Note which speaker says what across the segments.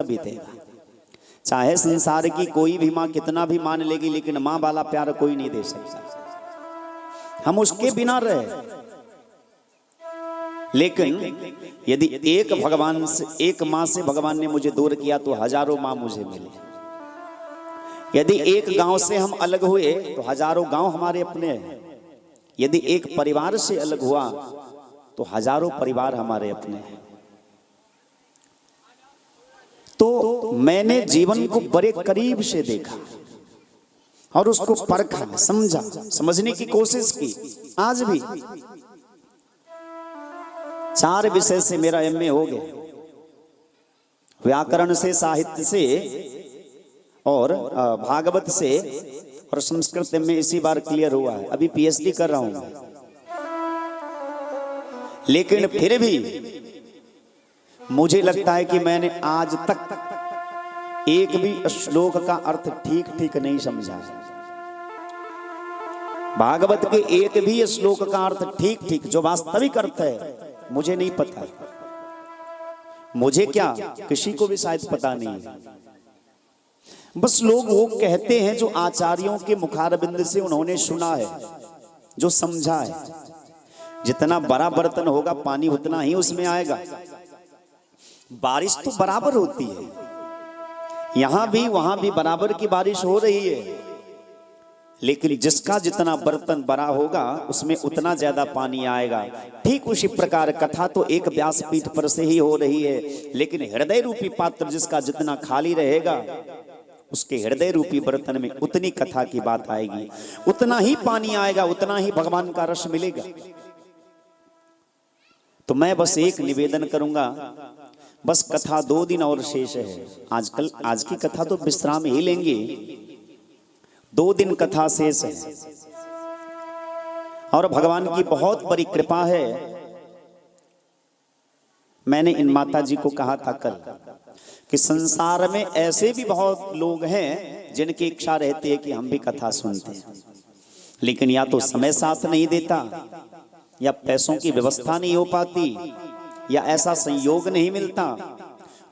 Speaker 1: भी देगा। चाहे संसार की कोई भी माँ कितना भी मान लेगी, लेकिन माँ वाला प्यार कोई नहीं दे सकता। हम उसके बिना रहे, लेकिन यदि एक भगवान से, एक माँ से भगवान ने मुझे दूर किया तो हजारों माँ मुझे मिले। यदि एक गांव से हम अलग हुए तो हजारों गांव हमारे अपने हैं। यदि एक परिवार से अलग हुआ तो हजारों परिवार हमारे अपने हैं। तो मैंने जीवन को बड़े करीब से देखा और उसको परखा, समझा, समझने की कोशिश की। आज भी 4 विषय से मेरा एमए हो गया, व्याकरण से, साहित्य से और भागवत से, और संस्कृत में इसी बार क्लियर हुआ है। अभी पीएचडी कर रहा हूं। लेकिन फिर भी मुझे लगता है कि मैंने आज तक एक भी श्लोक का अर्थ ठीक ठीक नहीं समझा। भागवत के एक भी श्लोक का अर्थ ठीक ठीक जो वास्तविक अर्थ है मुझे नहीं पता। मुझे क्या, किसी को भी शायद पता नहीं है। बस लोग वो कहते हैं जो आचार्यों के मुखारबिंद से उन्होंने सुना है, जो समझा है। जितना बड़ा बर्तन होगा पानी उतना ही उसमें आएगा। बारिश तो बराबर होती है, यहां भी वहां भी बराबर की बारिश हो रही है, लेकिन जिसका जितना बर्तन बड़ा होगा उसमें उतना ज्यादा पानी आएगा। ठीक उसी प्रकार कथा तो एक व्यासपीठ पर से ही हो रही है, लेकिन हृदय रूपी पात्र जिसका जितना खाली रहेगा उसके हृदय रूपी बर्तन में उतनी कथा की बात आएगी, उतना ही पानी आएगा, उतना ही भगवान का रस मिलेगा। तो मैं बस एक निवेदन करूंगा, बस कथा 2 दिन और शेष है। आज की कथा तो विश्राम ही लेंगे, 2 दिन कथा शेष है। और भगवान की बहुत बड़ी कृपा है। मैंने इन माता जी को कहा था कल कि संसार में ऐसे भी बहुत लोग हैं जिनकी इच्छा रहती है कि हम भी कथा सुनते हैं, लेकिन या तो समय साथ नहीं देता, या पैसों की व्यवस्था नहीं हो पाती, या ऐसा संयोग नहीं मिलता।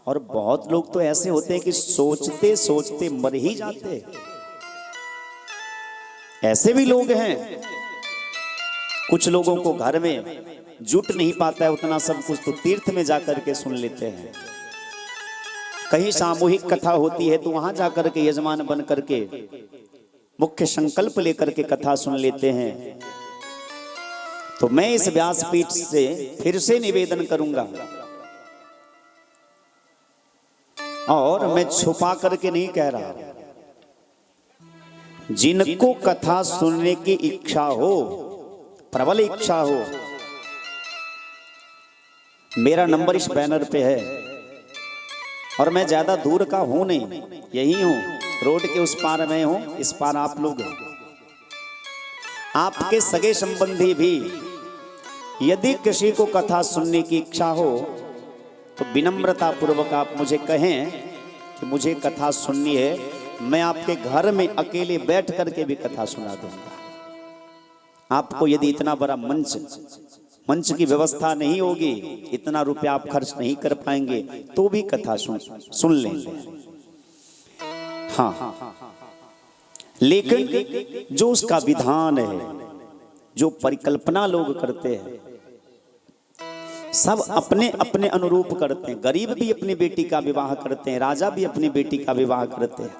Speaker 1: और बहुत लोग तो ऐसे होते हैं कि सोचते सोचते मर ही जाते। ऐसे भी लोग हैं। कुछ लोगों को घर में जुट नहीं पाता है उतना सब कुछ, तो तीर्थ में जाकर के सुन लेते हैं। कहीं सामूहिक कथा होती है तो वहां जाकर के यजमान बन करके मुख्य संकल्प लेकर के कथा सुन लेते हैं। तो मैं इस व्यासपीठ से फिर से निवेदन करूंगा, और मैं छुपा करके नहीं कह रहा, जिनको कथा सुनने की इच्छा हो, प्रबल इच्छा हो, मेरा नंबर इस बैनर पे है। और मैं ज्यादा दूर का हूं नहीं, यही हूं, रोड के उस पार मैं हूं, इस पार आप लोग हैं। आपके सगे संबंधी भी यदि किसी को कथा सुनने की इच्छा हो तो विनम्रता पूर्वक आप मुझे कहें कि मुझे कथा सुननी है, मैं आपके घर में अकेले बैठ करके भी कथा सुना दूंगा। आपको यदि इतना बड़ा मंच की व्यवस्था नहीं होगी, इतना रुपया आप खर्च नहीं कर पाएंगे, तो भी कथा सुन लेंगे। हाँ, लेकिन जो उसका विधान है, जो परिकल्पना लोग करते हैं, सब अपने अपने अनुरूप करते हैं। गरीब भी अपनी बेटी का विवाह करते हैं, राजा भी अपनी बेटी का विवाह करते हैं।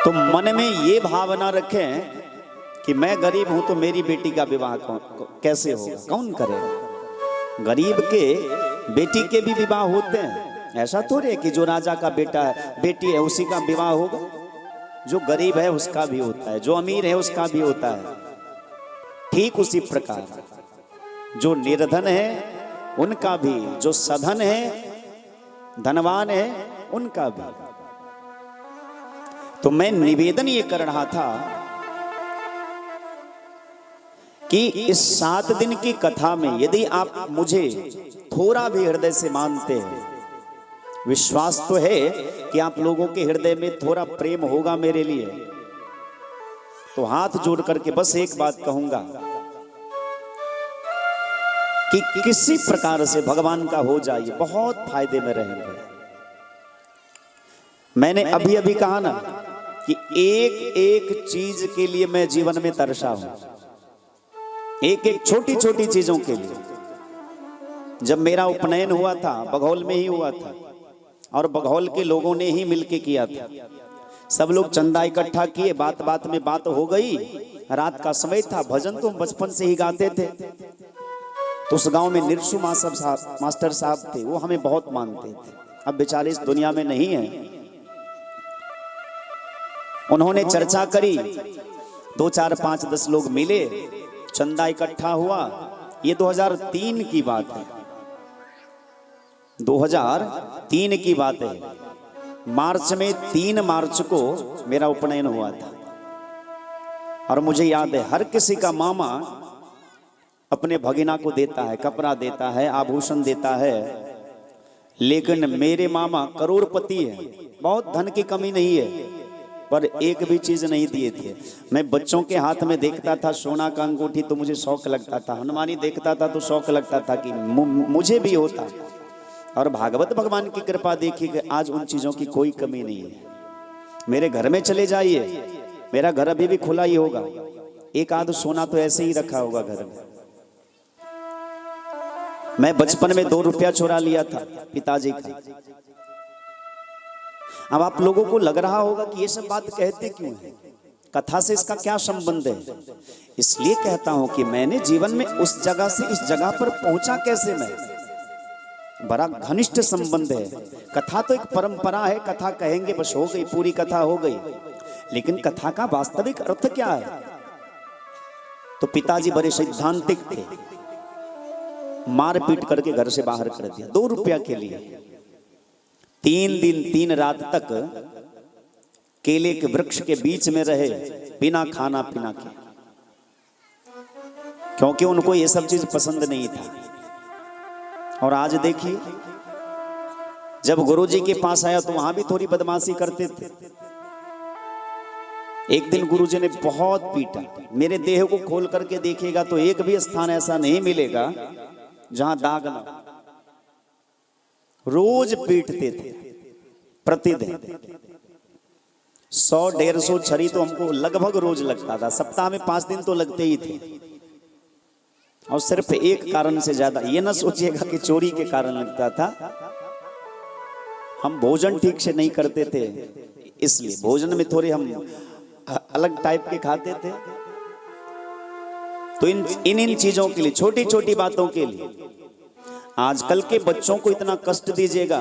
Speaker 1: तो मन में ये भावना रखें कि मैं गरीब हूं तो मेरी बेटी का विवाह कैसे होगा, कौन करेगा। गरीब के बेटी के भी विवाह होते हैं। ऐसा तो है कि जो राजा का बेटा है, बेटी है, उसी का विवाह होगा। जो गरीब है उसका भी होता है, जो अमीर है उसका भी होता है। ठीक उसी प्रकार जो निर्धन है उनका भी, जो सधन है, धनवान है, उनका भी। तो मैं निवेदन ये कर रहा था कि इस 7 दिन की कथा में यदि आप मुझे थोड़ा भी हृदय से मानते हैं, विश्वास तो है कि आप लोगों के हृदय में थोड़ा प्रेम होगा मेरे लिए, तो हाथ जोड़ करके बस एक बात कहूंगा कि किसी प्रकार से भगवान का हो जाइए, बहुत फायदे में रहेंगे। मैंने अभी अभी कहा ना कि एक एक चीज के लिए मैं जीवन में तरसा हूं, एक एक छोटी छोटी चीजों के लिए। जब मेरा उपनयन हुआ था बघौल में ही हुआ था, और बघौल के लोगों ने ही मिलके किया था। सब लोग चंदा इकट्ठा किए, बात बात में बात हो गई। रात का समय था, भजन तो हम बचपन से ही गाते थे। तो उस गांव में निरसु मास्टर साहब थे, वो हमें बहुत मानते थे। अब बेचारे इस दुनिया में नहीं है। उन्होंने चर्चा करी, 2 4 5 10 लोग मिले, चंदा इकट्ठा हुआ। ये 2003 की बात है, 2003 की बात है। मार्च में 3 मार्च को मेरा उपनयन हुआ था। और मुझे याद है, हर किसी का मामा अपने भगिना को देता है, कपड़ा देता है, आभूषण देता है। लेकिन मेरे मामा करोड़पति है, बहुत धन की कमी नहीं है, पर एक भी चीज नहीं दिए थे। मैं बच्चों के हाथ में देखता था सोना का अंगूठी तो मुझे शौक लगता था, हनुमानी देखता था तो शौक लगता था कि मुझे भी होता। और भागवत भगवान की कृपा देखी कि आज उन चीजों की कोई कमी नहीं है। मेरे घर में चले जाइए, मेरा घर अभी भी खुला ही होगा, एक आध सोना तो ऐसे ही रखा होगा घर में। मैं बचपन में 2 रुपया चुरा लिया था पिताजी का। अब आप लोगों को लग रहा होगा कि ये सब बात कहते क्यों हैं, कथा से इसका क्या संबंध है। इसलिए कहता हूं कि मैंने जीवन में उस जगह से इस जगह पर पहुंचा कैसे, मैं बड़ा घनिष्ठ संबंध है। कथा तो एक परंपरा है, कथा कहेंगे बस हो गई, पूरी कथा हो गई। लेकिन कथा का वास्तविक अर्थ क्या है। तो पिताजी बड़े सैद्धांतिक थे, मार पीट करके घर से बाहर कर दिया 2 रुपया के लिए। 3 दिन 3 रात तक केले के वृक्ष के बीच में रहे, बिना खाना पीना के, क्योंकि उनको ये सब चीज पसंद नहीं था। और आज देखिए, जब गुरुजी के पास आया तो वहां भी थोड़ी बदमाशी करते थे। एक दिन गुरुजी ने बहुत पीटा। मेरे देह को खोल करके देखिएगा तो एक भी स्थान ऐसा नहीं मिलेगा जहां दाग ना। रोज पीटते थे, प्रतिदिन 100-150 छरी तो हमको लगभग रोज लगता था। सप्ताह में 5 दिन तो लगते ही थे। और सिर्फ एक कारण से ज्यादा, ये ना सोचिएगा कि चोरी के कारण लगता था। हम भोजन ठीक से नहीं करते थे, इसलिए भोजन में थोड़े हम अलग टाइप के खाते थे। तो इन चीजों के लिए, छोटी छोटी बातों के लिए आजकल के बच्चों को इतना कष्ट दीजिएगा।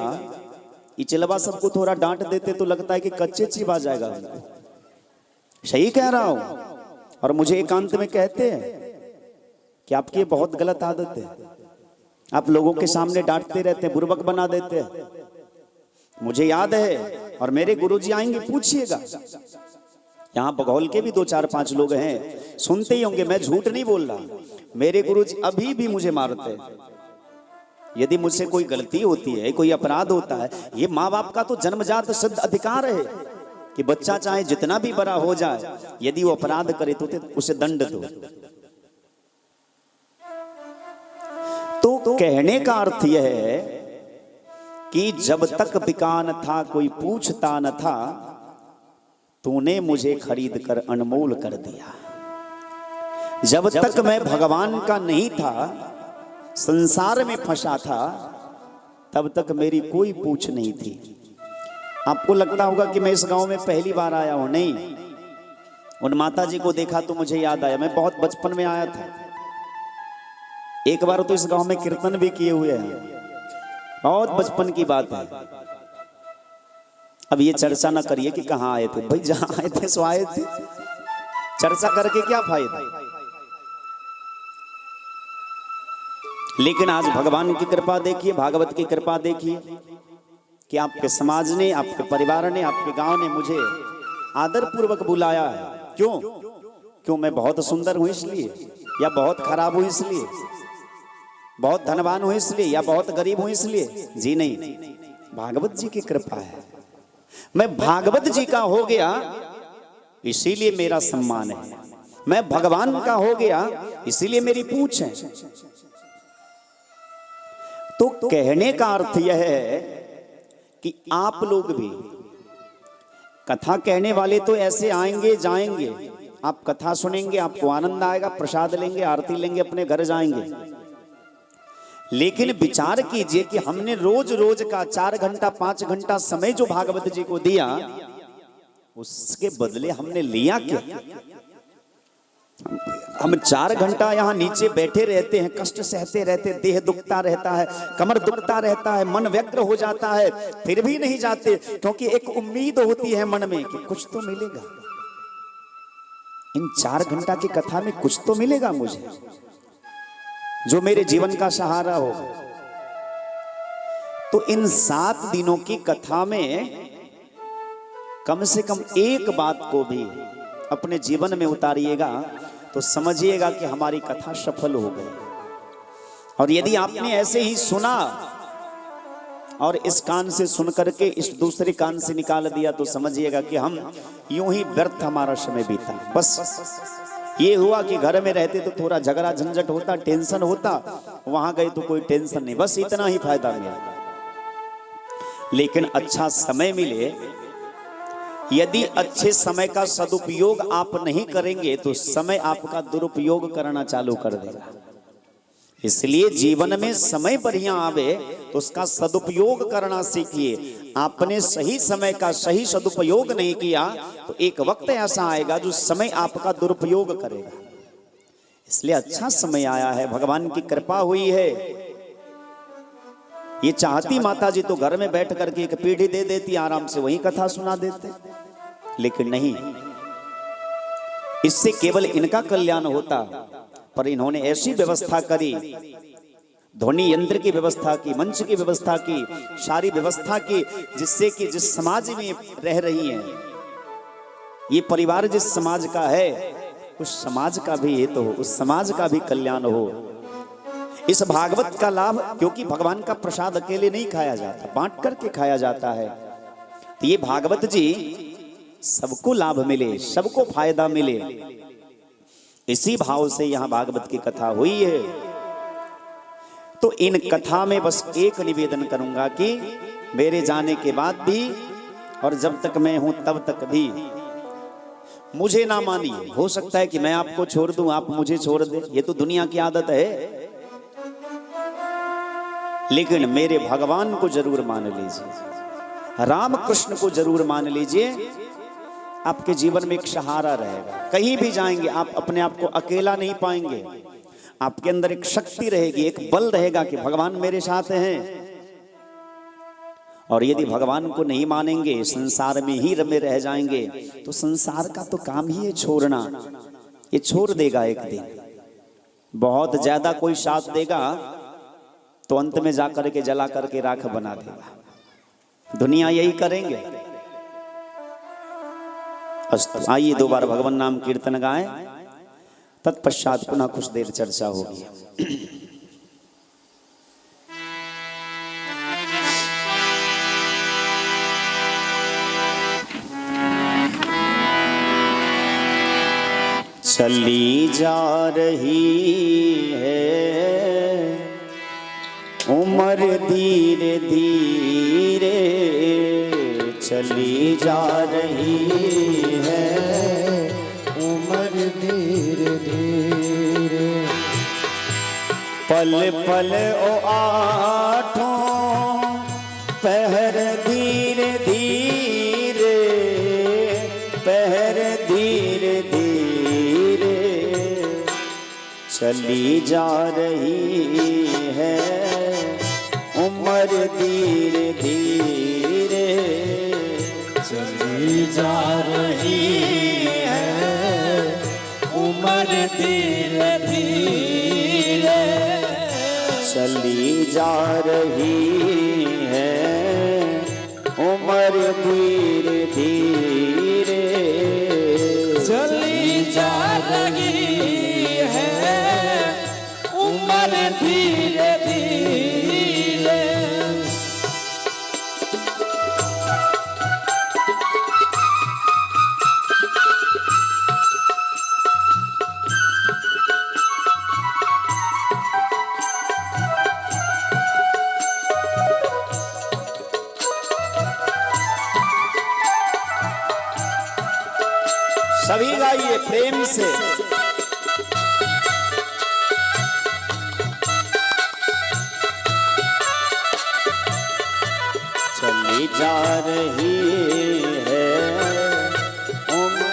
Speaker 1: इचलवा सबको थोड़ा डांट देते तो लगता है कि कच्चे चिबा जाएगा। सही कह रहा हूं। और मुझे एकांत में कहते हैं कि आपकी बहुत गलत आदत है, आप लोगों के सामने डांटते रहते हैं, बुर्बक बना देते हैं। मुझे याद है, और मेरे गुरुजी आएंगे, पूछिएगा। यहाँ बघौल के भी 2 4 5 लोग हैं, सुनते ही होंगे, मैं झूठ नहीं बोल रहा। मेरे गुरुजी अभी भी मुझे मारते हैं। यदि मुझसे कोई गलती होती है, कोई अपराध होता है, ये माँ बाप का तो जन्मजात सिद्ध अधिकार है कि बच्चा चाहे जितना भी बड़ा हो जाए, यदि वो अपराध करे तो उसे दंड दो। तो कहने का अर्थ यह है कि जब तक बिकान था कोई पूछता न था, तूने मुझे खरीद कर अनमोल कर दिया। जब तक मैं भगवान का नहीं था, संसार में फंसा था, तब तक मेरी कोई पूछ नहीं थी। आपको लगता होगा कि मैं इस गांव में पहली बार आया हूं, नहीं। उन माता जी को देखा तो मुझे याद आया, मैं बहुत बचपन में आया था। एक बार तो इस गांव में कीर्तन भी किए हुए हैं, बहुत बचपन की बात है। अब ये चर्चा ना करिए कि कहाँ आए थे भाई, जहां आए थे सो आए थे, चर्चा करके क्या फायदा। लेकिन आज भगवान की कृपा देखिए, भागवत की कृपा देखिए कि आपके समाज ने, आपके परिवार ने, आपके गांव ने मुझे आदर पूर्वक बुलाया है। क्यों मैं बहुत सुंदर हूं इसलिए, या बहुत खराब हूं इसलिए, बहुत धनवान हूं इसलिए, या बहुत गरीब हूं इसलिए? जी नहीं, भागवत जी की कृपा है। मैं भागवत जी का हो गया इसीलिए मेरा सम्मान है। मैं भगवान का हो गया इसीलिए मेरी पूछ है। तो कहने का अर्थ यह है कि आप लोग भी, कथा कहने वाले तो ऐसे आएंगे जाएंगे, आप कथा सुनेंगे, आपको आनंद आएगा, प्रसाद लेंगे, आरती लेंगे, अपने घर जाएंगे। लेकिन विचार कीजिए कि हमने रोज रोज का 4 घंटा 5 घंटा समय जो भागवत जी को दिया, उसके बदले हमने लिया क्या? हम 4 घंटा यहाँ नीचे बैठे रहते हैं, कष्ट सहते रहते, देह दुखता रहता है, कमर दुखता रहता है, मन व्यग्र हो जाता है, फिर भी नहीं जाते, क्योंकि एक उम्मीद होती है मन में कि कुछ तो मिलेगा, इन 4 घंटा की कथा में कुछ तो मिलेगा मुझे, जो मेरे जीवन का सहारा होगा। तो इन 7 दिनों की कथा में कम से कम एक बात को भी अपने जीवन में उतारिएगा तो समझिएगा कि हमारी कथा सफल हो गई। और यदि आपने ऐसे ही सुना और इस कान से सुन करके इस दूसरे कान से निकाल दिया तो समझिएगा कि हम यूं ही व्यर्थ हमारा समय बीता। बस ये हुआ कि घर में रहते तो थोड़ा झगड़ा झंझट होता, टेंशन होता, वहां गए तो कोई टेंशन नहीं, बस इतना ही फायदा मिला। लेकिन अच्छा समय मिले, यदि अच्छे समय का सदुपयोग आप नहीं करेंगे तो समय आपका दुरुपयोग करना चालू कर देगा। इसलिए जीवन में समय बढ़िया आवे तो उसका सदुपयोग करना सीखिए। आपने सही समय का सही सदुपयोग नहीं किया तो एक वक्त ऐसा आएगा जो समय आपका दुरुपयोग करेगा। इसलिए अच्छा समय आया है, भगवान की कृपा हुई है। ये चाहती माता जी तो घर में बैठ करके एक पीढ़ी दे देती, आराम से वही कथा सुना देते, लेकिन नहीं, इससे केवल इनका कल्याण होता, पर इन्होंने ऐसी व्यवस्था करी, ध्वनि यंत्र की व्यवस्था की, मंच की व्यवस्था की, सारी व्यवस्था की, जिससे कि जिस समाज में रह रही हैं, ये परिवार जिस समाज का है उस समाज का भी हित हो, उस समाज का भी कल्याण हो। इस भागवत का लाभ, क्योंकि भगवान का प्रसाद अकेले नहीं खाया जाता, बांट करके खाया जाता है। तो ये भागवत जी सबको लाभ मिले, सबको फायदा मिले, इसी भाव से यहां भागवत की कथा हुई है। तो इन कथा में बस एक निवेदन करूंगा कि मेरे जाने के बाद भी और जब तक मैं हूं तब तक भी मुझे ना मानिए। हो सकता है कि मैं आपको छोड़ दूं, आप मुझे छोड़ दें, ये तो दुनिया की आदत है, लेकिन मेरे भगवान को जरूर मान लीजिए, राम कृष्ण को जरूर मान लीजिए। आपके जीवन में एक सहारा रहेगा। कहीं भी जाएंगे आप अपने आप को अकेला नहीं पाएंगे, आपके अंदर एक शक्ति रहेगी, एक बल रहेगा कि भगवान मेरे साथ हैं। और यदि भगवान को नहीं मानेंगे, संसार में ही रमे रह जाएंगे, तो संसार का तो काम ही है छोड़ना, ये छोड़ देगा एक दिन। बहुत ज्यादा कोई साथ देगा तो अंत में जाकर के जला करके राख बना देगा। दुनिया यही करेंगे। आइए 2 बार भगवान नाम कीर्तन गाएं, तत्पश्चात पुनः कुछ देर चर्चा होगी। चली जा रही है उम्र धीरे धीरे, चली जा रही है उम्र धीरे धीरे, पल पल ओ आठों पहर धीरे धीरे, पहर धीरे धीरे, चली जा रही है उम्र धीरे धीरे,
Speaker 2: चली जा रही है उम्र धीरे धीरे,
Speaker 1: चली जा रही है उम्र धीरे धीरे,
Speaker 2: चली जा रही है उम्र धीरे धीरे।
Speaker 1: सभी गाइए प्रेम से। चली जा रही है उम्र,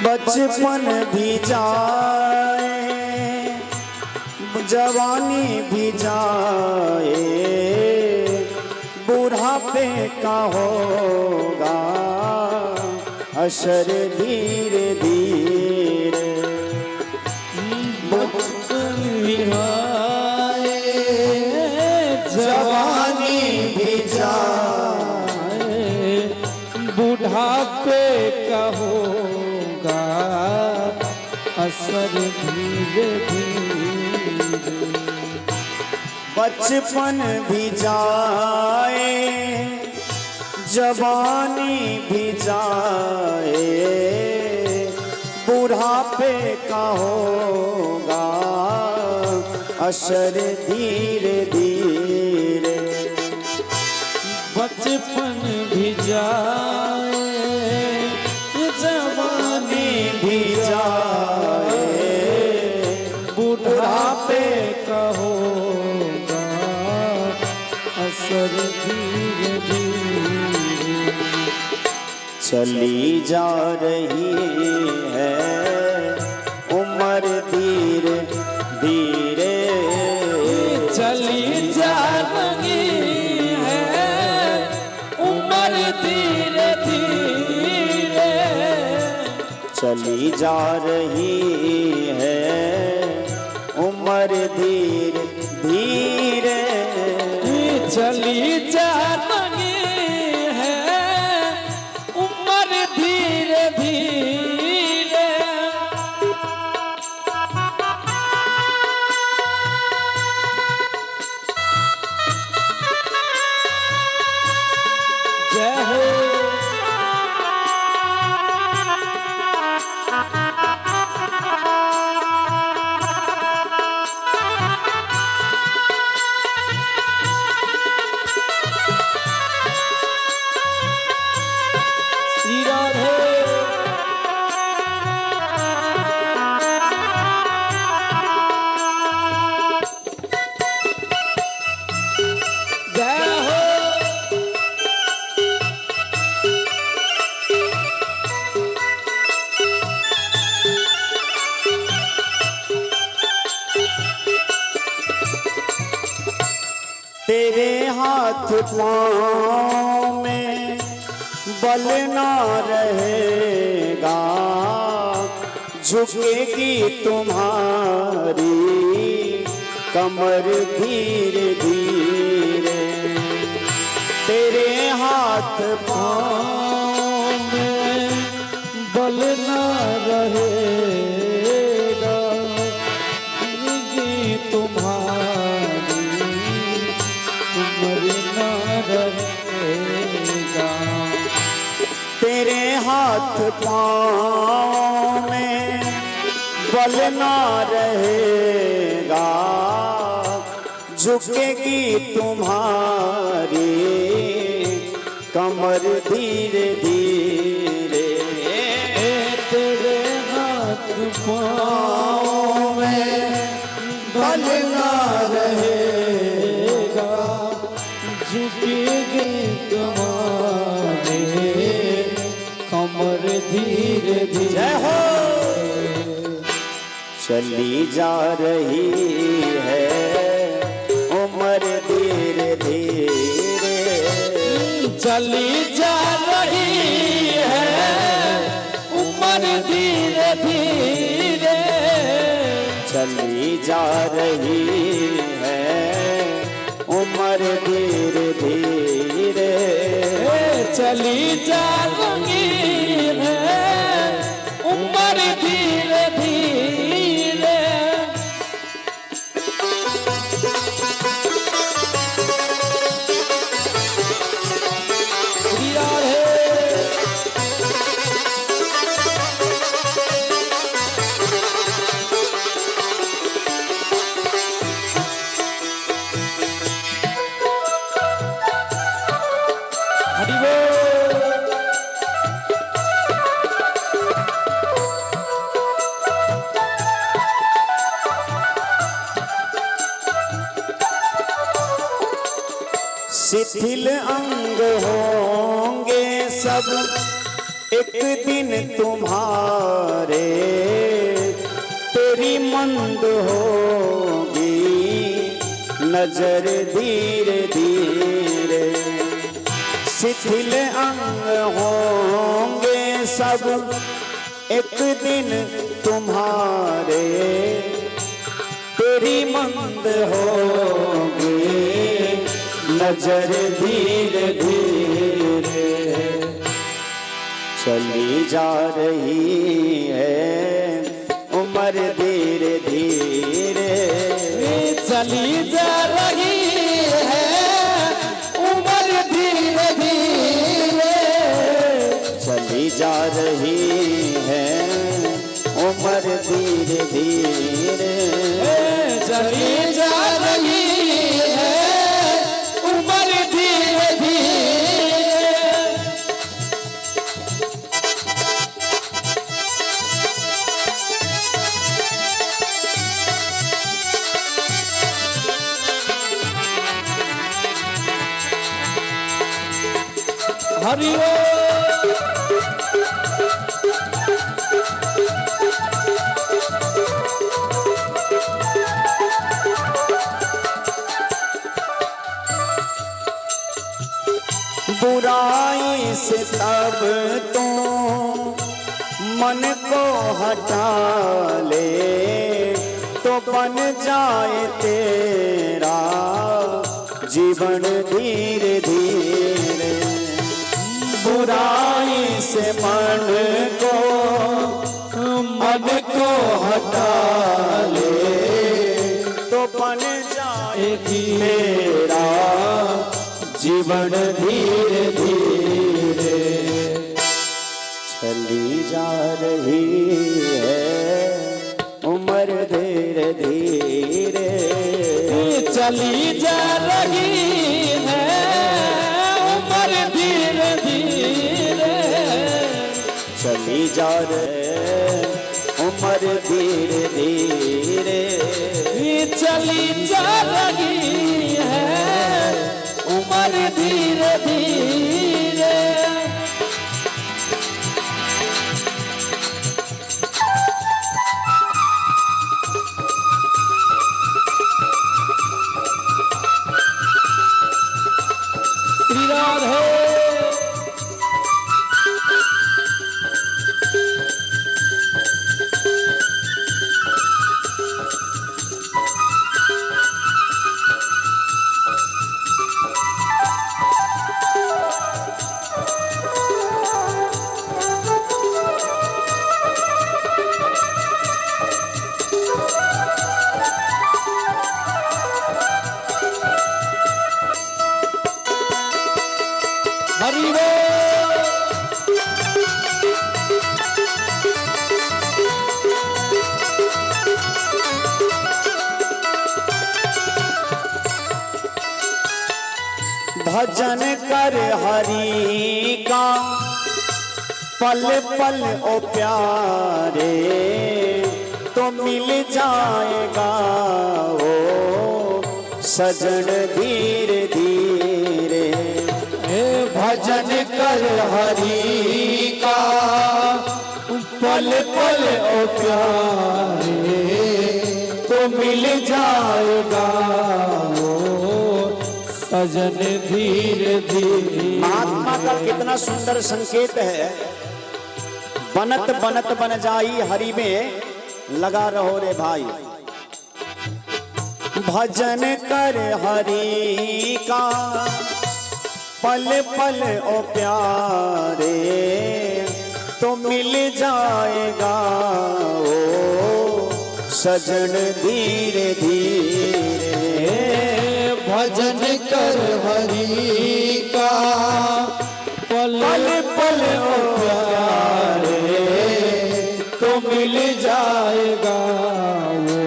Speaker 1: बचपन भी जाए जवानी भी जाए, बुढ़ापे का होगा असर धीरे धीरे।
Speaker 2: बचपन भी आए,
Speaker 1: जवानी भी जाए,
Speaker 2: बुढ़ापे का होगा असर धीरे धीरे।
Speaker 1: बचपन भी जाए जवानी भी जाए, बुढ़ापे का होगा असर धीरे धीरे।
Speaker 2: बचपन भी जाए, जवानी
Speaker 1: भी जाए,
Speaker 2: बुढ़ापे का होगा असर धीरे धीरे।
Speaker 1: चली जा रही है उम्र धीरे धीरे।
Speaker 2: चली जा रही है उम्र धीरे धीरे।
Speaker 1: चली जा रही है उम्र धीरे धीरे।
Speaker 2: चली जा रही है उम्र धीरे धीरे। जय हो। श्री राधे। जय हो।
Speaker 1: तेरे हाथ पाँव में बल ना रहेगा, झुकेगी तुम्हारी कमर धीरे धीरे। तेरे हाथ
Speaker 2: पाँव में बल न रहेगा, जिंदगी तुम्हारी उम्र न रहेगा।
Speaker 1: तेरे हाथ पाँव में बल ना रहेगा, झुकेगी तुम्हारी कमर धीरे धीरे।
Speaker 2: तेरे हाथ पाँव में बल न रहेगा, झुकेगी तुम्हारे कमर धीरे धीरे।
Speaker 1: जय हो। चली जा रही है उम्र धीरे धीरे।
Speaker 2: चली जा रही है उम्र धीरे धीरे।
Speaker 1: चली जा रही है उम्र धीरे धीरे।
Speaker 2: चली जा रही है उम्र धीरे धीरे। श्री राधे।
Speaker 1: शिथिल अंग होंगे सब एक दिन तुम्हारे, तेरी मंद होगी नजर धीरे धीरे। शिथिल अंग होंगे सब एक दिन तुम्हारे, तेरी मंद होगी नजर धीरे धीरे। चली जा रही है उम्र धीरे धीरे,
Speaker 2: चली जा रही है उम्र धीरे धीरे।
Speaker 1: चली जा रही है उम्र धीरे धीरे।
Speaker 2: चली जा रही है उम्र धीरे धीरे। हरि
Speaker 1: बुराई से तब तो मन को हटा ले, तो बन जाए तेरा जीवन धीरे धीरे। बुराई से मन को हटा ले, तो बन जाए तेरा जीवन धीरे धीरे। चली जा रही है उम्र धीरे धीरे।
Speaker 2: चली जा रही है उम्र धीरे धीरे।
Speaker 1: चली जा रही उम्र धीरे धीरे।
Speaker 2: चली जा रही है उम्र धीरे धीरे। श्री राधे। हरि
Speaker 1: भजन कर हरि का पल पल ओ प्यारे, तो मिल जाएगा ओ सजन धीरे धीरे। भजन कर हरि का पल पल ओ प्यारे, तो मिल जाएगा
Speaker 2: सजन धीरे धीरे।
Speaker 1: महात्मा का कितना सुंदर संकेत है। बनत बनत बन जाई हरि में लगा रहो रे भाई। भजन कर हरि का पल पल ओ प्यारे, तो मिल जाएगा ओ सजन धीरे धीरे।
Speaker 2: भजन कर हरि का पल पल ओ प्यारे, तो मिल जाएगा वो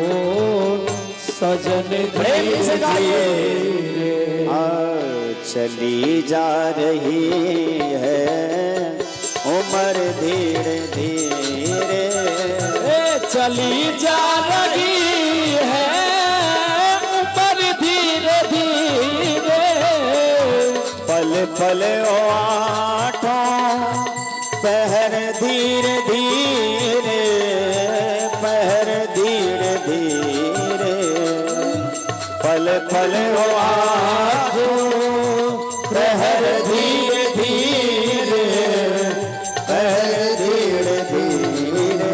Speaker 2: सजन धीरे धीरे।
Speaker 1: चली जा रही है उम्र धीरे धीरे।
Speaker 2: चली जा रही है उम्र धीरे धीरे।
Speaker 1: पल ओ आठों पहर धीरे धीरे, पहर धीरे धीरे, पल पल ओ आठों पहर धीरे धीरे, पहर धीरे धीरे।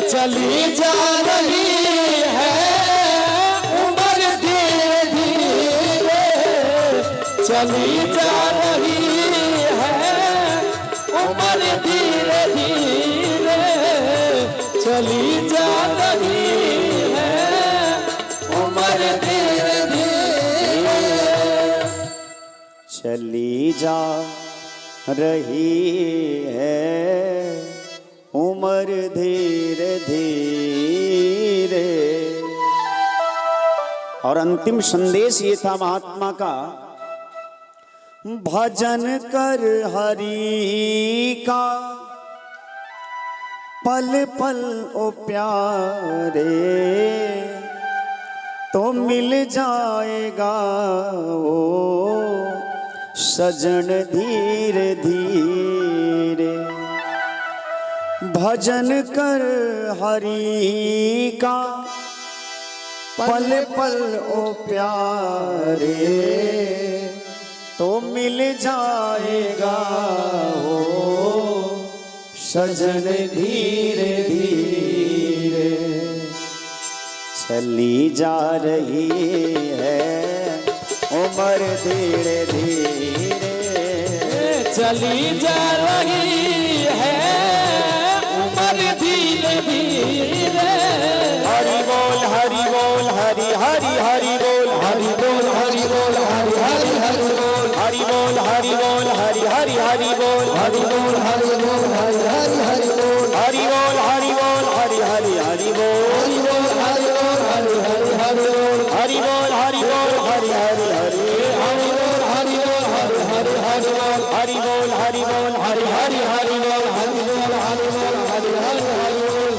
Speaker 2: चली जा रही है उम्र धीरे धीरे, चली जा रही है उम्र धीरे धीरे, चली जा रही है उम्र धीरे धीरे,
Speaker 1: चली जा रही है उम्र धीरे धीरे। और अंतिम संदेश ये था महात्मा का, भजन कर हरि का पल पल ओ प्यारे, तो मिल जाएगा ओ सजन धीरे धीरे। भजन कर हरि का पल पल ओ प्यारे, तो मिल जाएगा ओ सजन धीरे धीरे। चली जा रही है उम्र धीरे धीरे,
Speaker 2: चली जा रही है उम्र धीरे धीरे।
Speaker 1: हरि बोल हरि बोल हरि हरि हरि बोल,
Speaker 2: हरि बोल हरि बोल हरि हरि हरि बोल,
Speaker 1: हरि बोल हरि बोल हरि हरि हरि बोल,
Speaker 2: हरि बोल हरि बोल हरि हरि हरि बोल,
Speaker 1: हरि बोल हरि बोल हरि हरि हरि बोल,
Speaker 2: हरि बोल हरि बोल हरि हरि हरि बोल,
Speaker 1: हरि बोल हरि बोल हरि हरि हरि,
Speaker 2: हरि बोल हरि बोल हरि हरि हरि बोल,
Speaker 1: हरि बोल हरि बोल हरि हरि हरि बोल,
Speaker 2: हरि बोल हरि बोल हरि हरि हरि बोल,
Speaker 1: हरि बोल हरि बोल हरि हरि हरि बोल,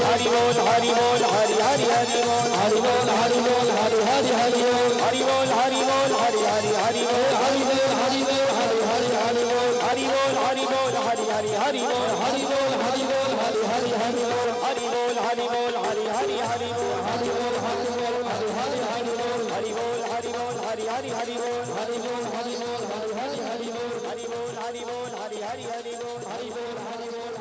Speaker 2: हरि बोल हरि बोल हरि हरि हरि बोल,
Speaker 1: हरि बोल हरि बोल हरि हरि हरि बोल,
Speaker 2: हरि बोल हरि बोल हरि हरि हरि बोल,
Speaker 1: हरि बोल हरि बोल हरि हरि हरि बोल,
Speaker 2: हरि बोल हरि बोल हरि हरि हरि बोल,
Speaker 1: हरि बोल हरि बोल हरि हरि हरि बोल,
Speaker 2: हरि बोल हरि बोल हरि हरि हरि बोल,
Speaker 1: हरि बोल हरि बोल हरि हरि हरि बोल,
Speaker 2: हरि बोल हरि बोल हरि हरि हरि बोल,
Speaker 1: हरि बोल हरि बोल हरि हरि हरि बोल,
Speaker 2: हरि बोल हरि बोल